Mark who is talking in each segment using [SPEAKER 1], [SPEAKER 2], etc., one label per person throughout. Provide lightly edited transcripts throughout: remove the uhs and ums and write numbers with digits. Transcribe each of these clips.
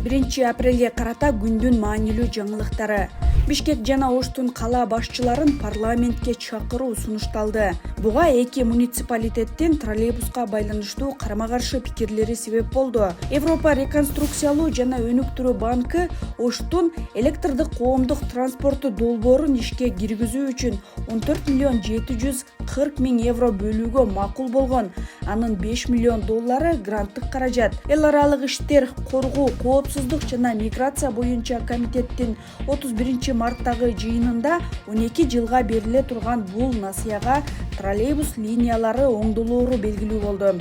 [SPEAKER 1] 1-апрелге карата күндүн маанилүү жаңылыктары. Бишкек жана Оштун кала башчыларын парламентке чакыруу сунушталды. Буга эки муниципалитеттин троллейбуска байланыштуу карама-каршы пикирлери себеп болду. Европа реконструкциялуу жана өнүктүрүү банкы Оштун электрдик коомдук транспорту долбоорун ишке киргизүү үчүн 14 миллион 740 миң евро бөлүүгө макул болгон. Анын 5 миллион доллары гранттык каражат. Эл аралык иштер, коргоо, коопсуздук жана миграция боюнча комитеттин 31-марттагы жыйынында 12 жылга бериле турган бул насыяга троллейбус линиялары оңдолоору белгилүү болду.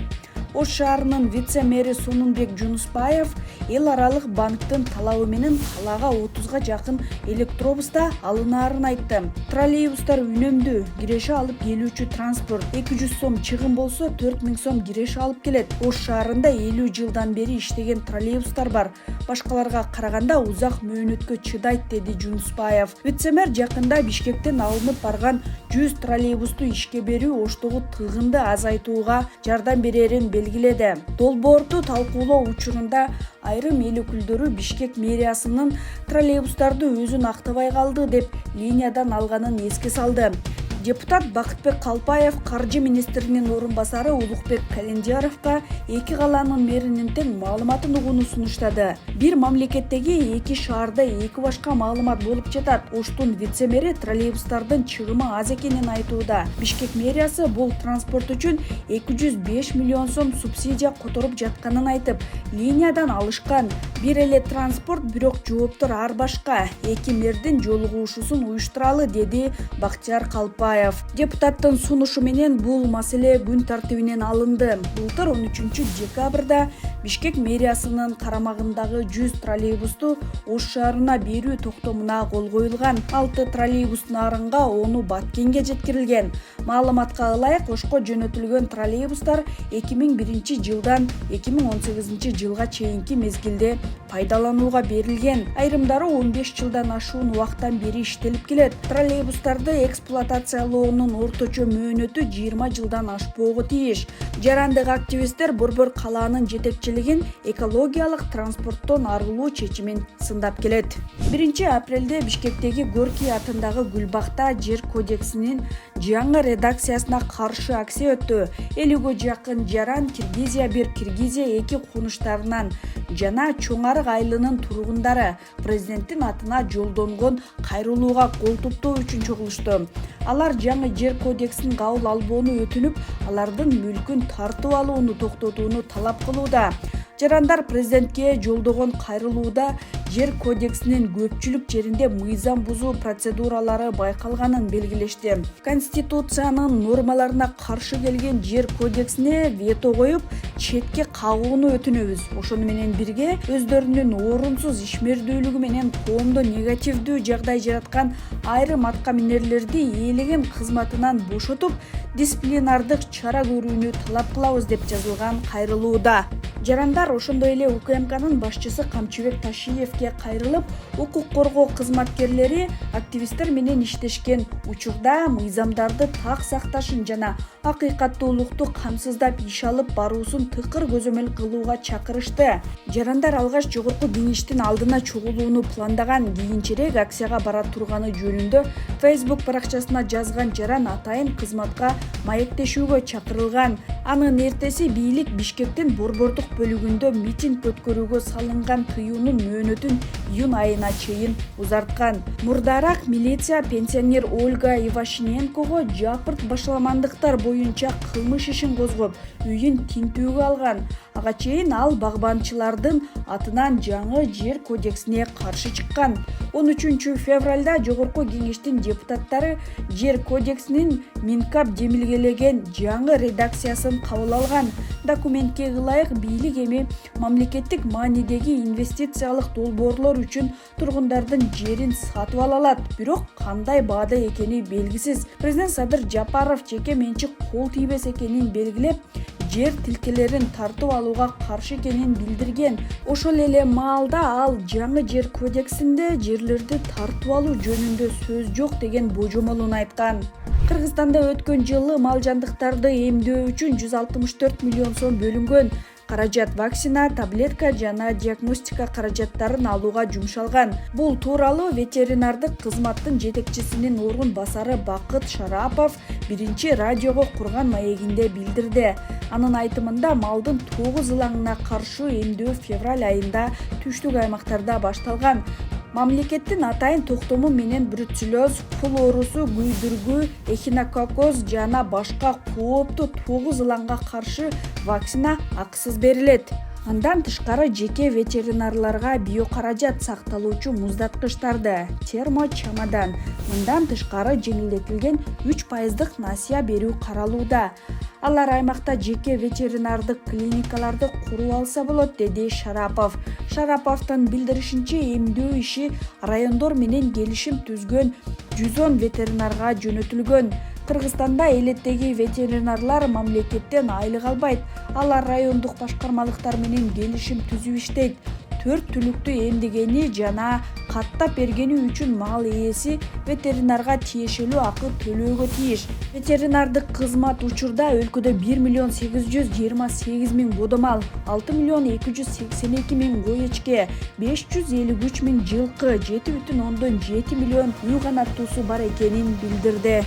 [SPEAKER 1] Ош шаарынын вице-мэри Сонунбек Жунусбаев эл аралык банктын талабы менен калаага 30га жакын электробуста алынаарын айтты. Троллейбустар үнөмдүү, киреше алып келүүчү транспорт. 200 сом чыгым болсо 4000 сом киреше алып келет. Ош шаарында 50 жылдан бери иштеген троллейбустар бар. Башкаларга караганда узак мөөнөткө чыдайт, деди Жунусбаев. Вице-мэр жакында Бишкектен алынып барган 100 троллейбусту ишке берүү Оштогу тыгынды азайтууга жардам берерин белгиледи. Долбоорду талкуулоо учурунда айрым эл өкүлдөрү Бишкек мэриясынын троллейбустарды өзүн актабай калды деп линиядан алганын эске салды. Депутат Бакытбек Калпаев каржы министринин орун басары Улукбек Календияровго эки каланын мэринин тең маалыматын угууну сунуштады. Бир мамлекеттеги эки шаарда эки башка маалымат болуп жатат. Оштун вице-мэри троллейбустардын чыгымы аз экенин айтууда. Бишкек мэриясы бул транспорт үчүн 205 миллион сом субсидия которуп жатканын айтып, линиядан алышкан. Бир эле транспорт, бирок жооптор ар башка. Эки мэрдин жолугушуусун уюштуралы, деди Бактияр Калпаев. Депутаттын сунушу менен бул маселе күн тартибинен алынды. Былтыр 13 декабрда Бишкек мэриясынын карамагындагы 100 троллейбусту Ош шаарына берүү токтомуна кол коюлган. 6 троллейбус нарынга, 10 Баткенге жеткирилген. Маалыматка ылайык, Ошко жөнөтүлгөн троллейбустар 2001 жылдан 2018 жылга чейинки мезгилде пайдаланууга берилген. Айрымдары 15 жылдан ашуун убакыттан бери иштелип келет. Троллейбустарды эксплуатациялоонун орточо мөөнөтү 20 жылдан ашпоого тийиш. Жарандык активисттер Борбор калаанын жетекчилигин экологиялык транспорттон арылуу чечимин сындап келет. 1-апрелде Бишкектеги Горький атындагы Гүлбакта жер кодексинин жаңы редакциясына каршы акция өттү. 50ге жакын жаран Киргизия 1, Киргизия 2 кунуштарынан жана Чоң Арык айылынын тургундары президенттин атына жолдонгон кайрылууга кол топтоо үчүн чогулушту. Алар жаңы жер кодексин кабыл албоону өтүнүп, алардын мүлкүн тартып алууну токтотууну талап кылууда. Жарандар президентке жолдогон кайрылууда жер кодексинин көпчүлүк жеринде мыйзам бузуу процедуралары байкалганын белгилешти. Конституциянын нормаларына каршы келген жер кодексине вето коюп, четке кагууну өтүнөбүз. Ошону менен бирге өздөрүнүн орунсуз ишмердүүлүгү менен коомдо негативдүү жагдай жараткан айрым атка минерлерди ээлеген кызматынан бошотуп, дисциплинардык чара көрүүнү талап кылабыз, деп жазылган кайрылууда. Жарандар ошондой эле УКМКнын башчысы Камчыбек Ташиевке кайрылып, укук коргоо кызматкерлери активисттер менен иштешкен учурда мыйзамдарды так сакташын жана акыйкаттуулукту камсыздап иш алып баруусун тыкыр көзөмөл кылууга чакырышты. Жарандар алгач жогорку кеңештин алдына чогулууну пландаган, кийинчерээк акцияга бара турганы жөнүндө Facebook баракчасына жазган жаран атайын кызматка маектешүүгө чакырылган. Анын эртеси бийлик Бишкектин Борбордук бөлүгүндө митинг өткөрүүгө салынган тыюунун мөөнөтүн июнь айына чейин узарткан. Мурдараак милиция пенсионер Ольга Ивашененкого жапырт башаламандыктар боюнча кылмыш ишин козгоп, үйүн тинтүүгө алган. Ага чейин ал багбанчылардын атынан жаңы жер кодексине каршы чыккан. 13 февралда жогорку кеңештин депутаттары жер кодексинин Минкап демилгелеген жаңы редакциясын кабыл алган. Документке ылайык бийлик эми мамлекеттик маанидеги инвестициялык долбоорлор үчүн тургундардын жерин сатып ала алат. Бирок кандай баада экени белгисиз. Президент Садыр Жапаров жеке менчик кол тийбес экенин белгилеп, жер тилкелерин тартып алууга каршы экенин билдирген. Ошол эле маалда ал жаңы жер кодексинде жерлерди тартып алуу жөнүндө сөз жок деген божомолун айткан. Кыргызстанда өткөн жылы мал жандыктарды эмдөө үчүн 164 миллион сом бөлүнгөн. каражат вакцина, таблетка жана диагностика каражаттарын алууга жумшалган. Бул тууралуу ветеринардык кызматтын жетекчисинин орун басары Бакыт Шарапов биринчи радиого курган маегинде билдирди. Анын айтымында малдын тогуз ылаңына каршы эмдөө февраль айында түштүк аймактарда башталган. Мамлекеттин атайын токтому менен бруцеллез, кул оорусу, күйдүргү, эхинококоз жана башка кооптуу тогуз ылаңга каршы вакцина акысыз берилет. Андан тышкары жеке ветеринарларга биокаражат сакталуучу муздаткычтарды, термо-чамадан, мындан тышкары жеңилдетилген 3% насыя берүү каралууда. Алар аймакта жеке ветеринардык клиникаларды куруп алса болот, деди Шарапов. Шараповдун билдиришинче, эмдөө иши райондор менен келишим түзгөн 110 ветеринарга жөнөтүлгөн. Кыргызстанда элеттеги ветеринарлар мамлекеттен айлык албайт. Алар райондук башкармалыктар менен келишим түзүп иштейт. 4 түлүктү эмдегени жана каттап бергени үчүн мал ээси ветеринарга тиешелүү акы төлөөгө тийиш. Ветеринардык кызмат учурда өлкөдө 1.828.000 бодомал, 6.282.000 кой эчке, 553.000 жылкы, 7.7 миллион үй канаттуусу бар экенин билдирди.